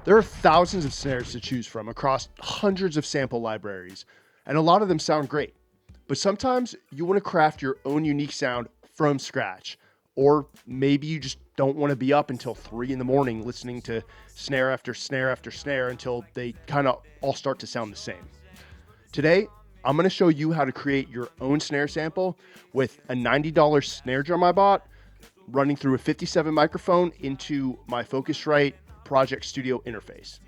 There are thousands of snares to choose from across hundreds of sample libraries, and a lot of them sound great. But sometimes you want to craft your own unique sound from scratch, or maybe you just don't want to be up until 3 in the morning listening to snare after snare after snare until they kind of all start to sound the same. Today, I'm going to show you how to create your own snare sample with a $90 snare drum I bought, running through a 57 microphone into my Focusrite Project Studio interface.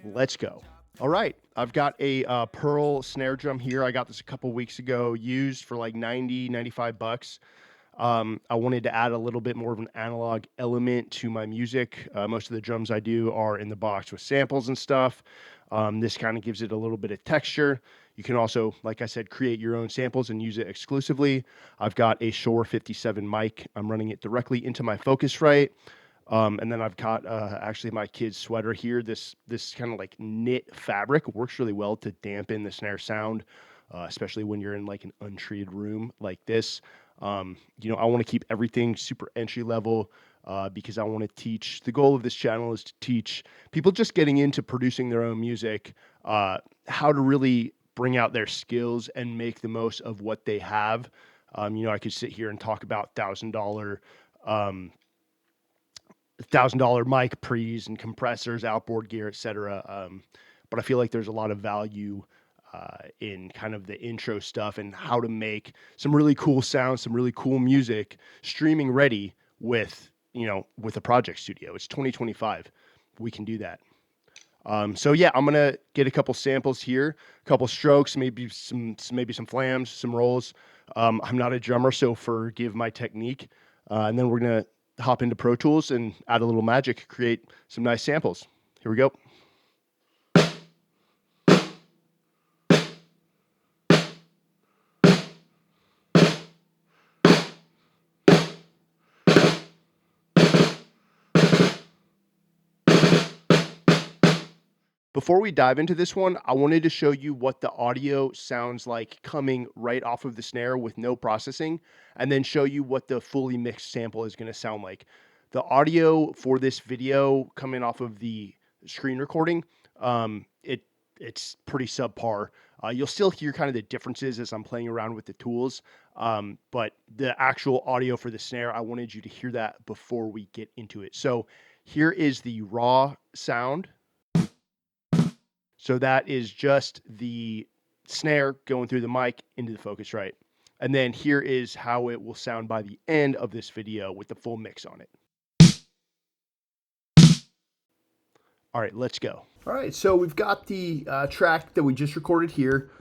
Let's go. All right, I've got a Pearl snare drum here. I got this a couple weeks ago, used for like 95 bucks. I wanted to add a little bit more of an analog element to my music. Most of the drums I do are in the box with samples and stuff. This kind of gives it a little bit of texture. You can also, like I said, create your own samples and use it exclusively. I've got a Shure 57 mic. I'm running it directly into my Focusrite. And then I've got actually my kid's sweater here. This kind of like knit fabric works really well to dampen the snare sound, especially when you're in like an untreated room like this. I want to keep everything super entry level because I want to teach. The goal of this channel is to teach people just getting into producing their own music how to really bring out their skills and make the most of what they have. I could sit here and talk about $1,000 mic pre's and compressors, outboard gear, etc. But I feel like there's a lot of value in kind of the intro stuff and how to make some really cool sounds, some really cool music, streaming ready with a Project Studio. It's 2025. We can do that. So yeah, I'm gonna get a couple samples here, a couple strokes, maybe some flams, some rolls. I'm not a drummer, so forgive my technique. And then we're gonna hop into Pro Tools and add a little magic, create some nice samples. Here we go. Before we dive into this one, I wanted to show you what the audio sounds like coming right off of the snare with no processing, and then show you what the fully mixed sample is going to sound like. The audio for this video coming off of the screen recording, it's pretty subpar. You'll still hear kind of the differences as I'm playing around with the tools, but the actual audio for the snare, I wanted you to hear that before we get into it. So here is the raw sound. So that is just the snare going through the mic into the Focusrite. And then here is how it will sound by the end of this video with the full mix on it. All right, let's go. All right, so we've got the track that we just recorded here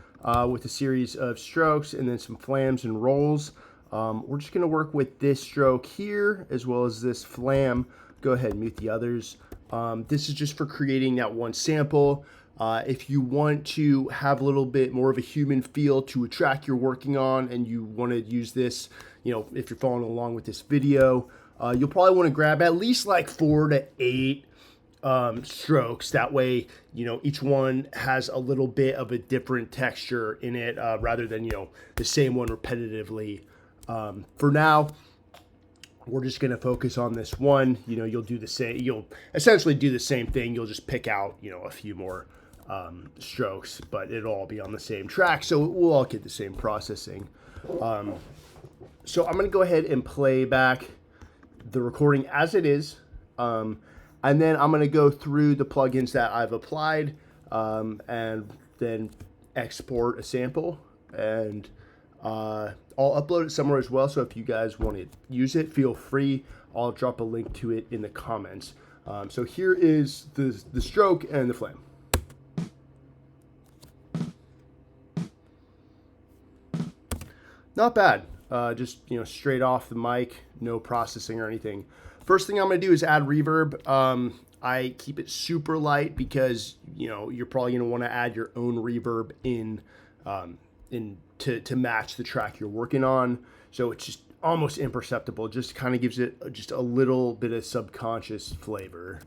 with a series of strokes and then some flams and rolls. We're just gonna work with this stroke here as well as this flam. Go ahead and mute the others. This is just for creating that one sample. If you want to have a little bit more of a human feel to a track you're working on and you want to use this, if you're following along with this video, you'll probably want to grab at least like 4 to 8 strokes. That way, each one has a little bit of a different texture in it rather than, the same one repetitively. For now, we're just going to focus on this one. You'll do the same. You'll essentially do the same thing. You'll just pick out, a few more strokes, but it'll all be on the same track, so we'll all get the same processing. So I'm going to go ahead and play back the recording as it is, and then I'm going to go through the plugins that I've applied, and then export a sample, and I'll upload it somewhere as well, so if you guys want to use it, feel free. I'll drop a link to it in the comments. So here is the stroke and the flam. Not bad, just straight off the mic, no processing or anything. First thing I'm going to do is add reverb. I keep it super light because you're probably going to want to add your own reverb in to match the track you're working on. So it's just almost imperceptible. Just kind of gives it just a little bit of subconscious flavor.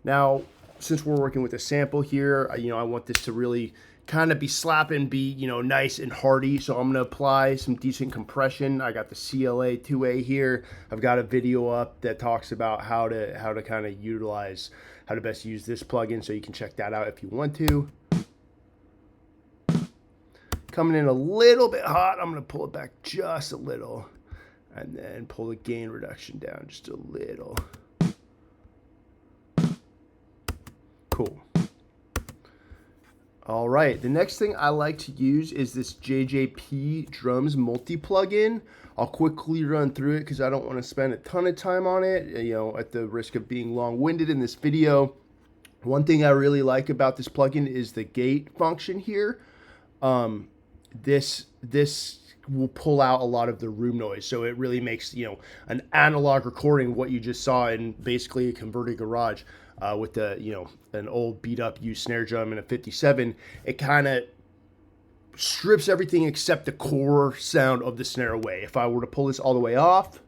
Now, since we're working with a sample here, I want this to really kind of be slapping, be, nice and hearty. So I'm going to apply some decent compression. I got the CLA 2A here. I've got a video up that talks about how to kind of utilize, how to best use this plugin. So you can check that out if you want to. Coming in a little bit hot. I'm going to pull it back just a little and then pull the gain reduction down just a little. Cool. All right, the next thing I like to use is this JJP Drums multi plugin. I'll quickly run through it because I don't want to spend a ton of time on it, at the risk of being long-winded in this video. One thing I really like about this plugin is the gate function here. This will pull out a lot of the room noise, so it really makes an analog recording of what you just saw in basically a converted garage. With the an old beat up used snare drum and a 57, it kind of strips everything except the core sound of the snare away. If I were to pull this all the way off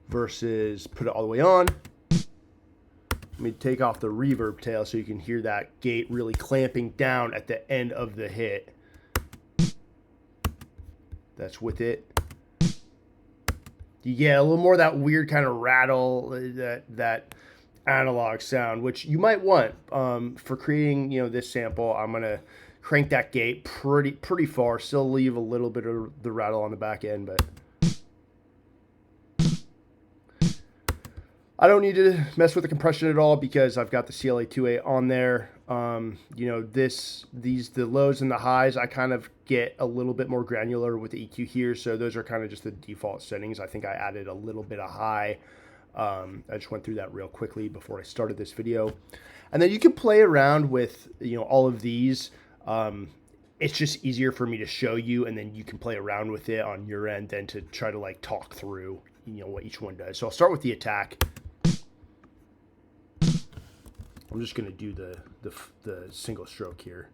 versus put it all the way on, let me take off the reverb tail so you can hear that gate really clamping down at the end of the hit. That's with it. You get a little more of that weird kind of rattle, that analog sound, which you might want for creating, this sample. I'm gonna crank that gate pretty far. Still leave a little bit of the rattle on the back end, but I don't need to mess with the compression at all because I've got the CLA 2A on there. The lows and the highs, I kind of get a little bit more granular with the EQ here. So those are kind of just the default settings. I think I added a little bit of high. I just went through that real quickly before I started this video. And then you can play around with, all of these. It's just easier for me to show you, and then you can play around with it on your end than to try to talk through, what each one does. So I'll start with the attack. I'm just going to do the single stroke here.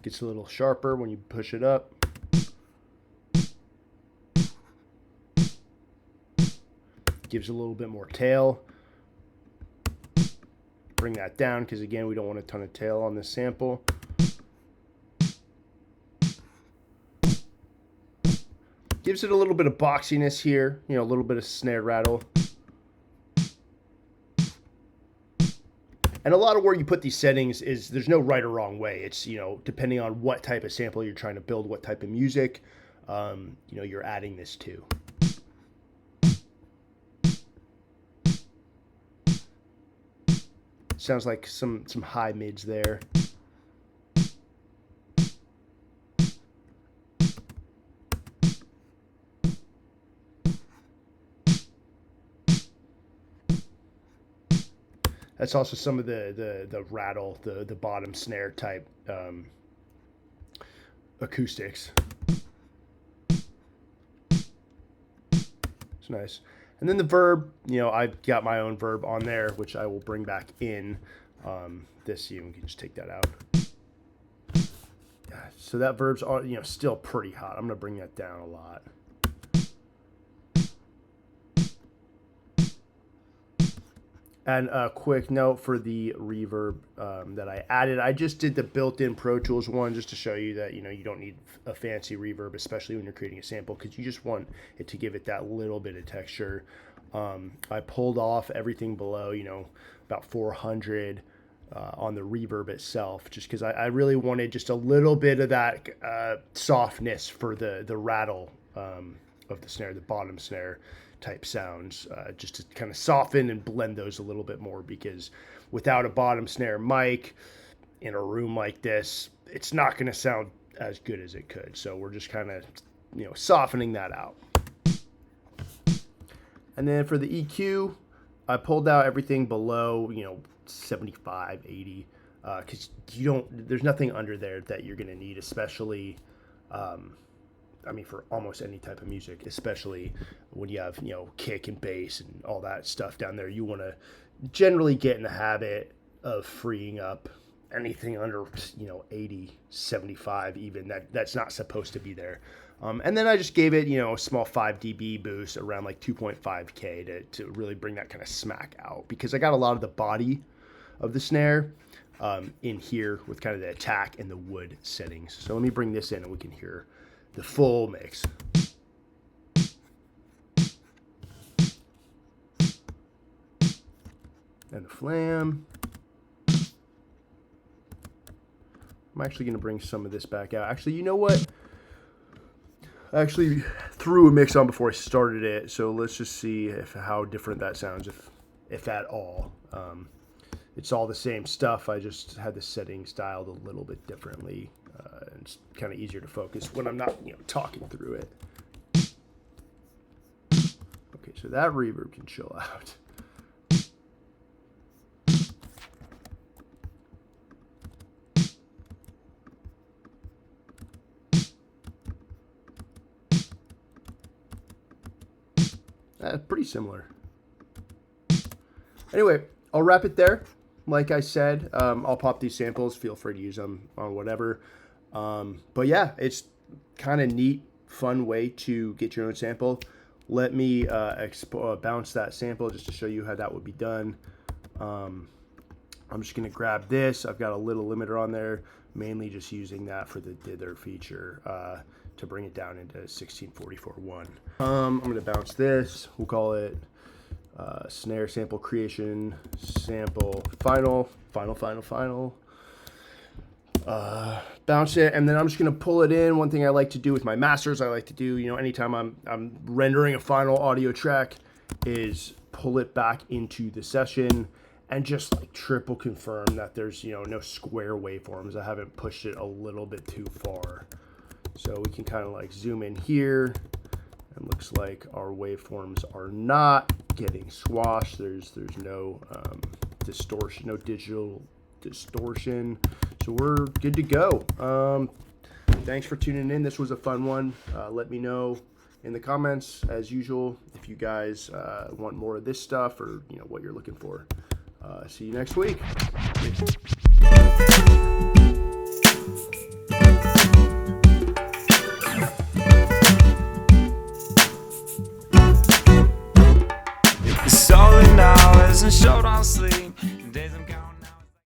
Gets a little sharper when you push it up. Gives a little bit more tail. Bring that down because, again, we don't want a ton of tail on this sample. Gives it a little bit of boxiness here, a little bit of snare rattle. And a lot of where you put these settings is there's no right or wrong way. It's, depending on what type of sample you're trying to build, what type of music, you're adding this to. Sounds like some high mids there. That's also some of the rattle, the bottom snare type acoustics. It's nice. And then the verb, I've got my own verb on there, which I will bring back in. You can just take that out. Yeah, so that verb's still pretty hot. I'm gonna bring that down a lot. And a quick note for the reverb that I added. I just did the built-in Pro Tools one just to show you that, you don't need a fancy reverb, especially when you're creating a sample, because you just want it to give it that little bit of texture. I pulled off everything below, about 400 on the reverb itself, just because I really wanted just a little bit of that softness for the rattle of the snare, the bottom snare type sounds, just to kind of soften and blend those a little bit more, because without a bottom snare mic in a room like this, it's not going to sound as good as it could. So we're just kind of, softening that out. And then for the EQ, I pulled out everything below, 75, 80, because there's nothing under there that you're going to need, especially, for almost any type of music, especially when you have, kick and bass and all that stuff down there. You want to generally get in the habit of freeing up anything under 80, 75 even, that's not supposed to be there. And then I just gave it a small 5 dB boost around like 2.5K to really bring that kind of smack out, because I got a lot of the body of the snare in here with kind of the attack and the wood settings. So let me bring this in and we can hear the full mix. And the flam. I'm actually going to bring some of this back out. Actually, you know what? I actually threw a mix on before I started it, so let's just see how different that sounds, if at all. It's all the same stuff. I just had the settings dialed a little bit differently. And it's kind of easier to focus when I'm not talking through it. Okay, so that reverb can chill out. Pretty similar. Anyway, I'll wrap it there. Like I said, I'll pop these samples. Feel free to use them on whatever. But yeah, it's kind of neat, fun way to get your own sample. Let me bounce that sample just to show you how that would be done. I'm just going to grab this. I've got a little limiter on there, mainly just using that for the dither feature to bring it down into 1644.1. I'm going to bounce this. We'll call it snare sample creation, sample final. Bounce it, and then I'm just going to pull it in. One thing I like to do with my masters, I like to do, anytime I'm rendering a final audio track, is pull it back into the session and just like triple confirm that there's no square waveforms. I haven't pushed it a little bit too far. So we can kind of like zoom in here, and looks like our waveforms are not getting swashed. There's no distortion, no digital distortion. So we're good to go. Thanks for tuning in. This was a fun one. Let me know in the comments, as usual, if you guys want more of this stuff or what you're looking for. See you next week.